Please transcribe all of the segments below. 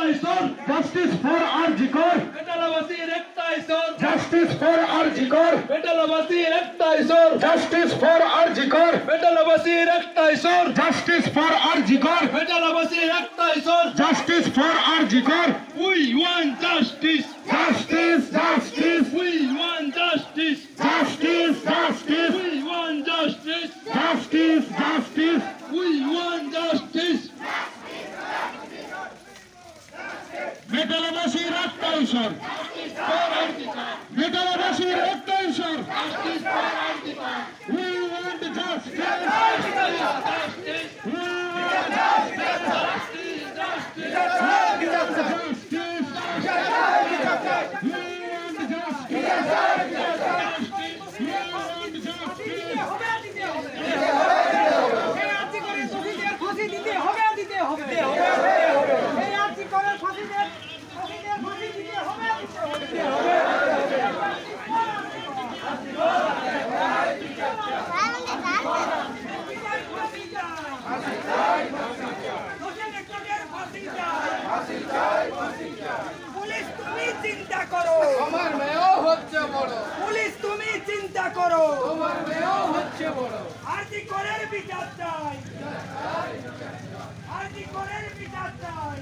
Justice for RG Kar. Justice for RG Kar. Justice for RG Kar. Justice for RG Kar. Justice for RG Kar. We want justice. Justice, justice, We want justice. justice, justice, We want justice. justice, justice. We want justice. মেটালাবাসীর একটাই স্বর, মেটালাবাসীর একটাই স্বর। We want justice. We want justice. We want justice. Police তুমি চিন্তা করো, আমার মেয়েও হচ্ছে বড়, পুলিশ তুমি চিন্তা করো, আমার মেয়েও হচ্ছে বড়। আরজি করের বিচার চাই, আরজি করের বিচার চাই,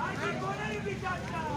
আরজি করের বিচার চাই।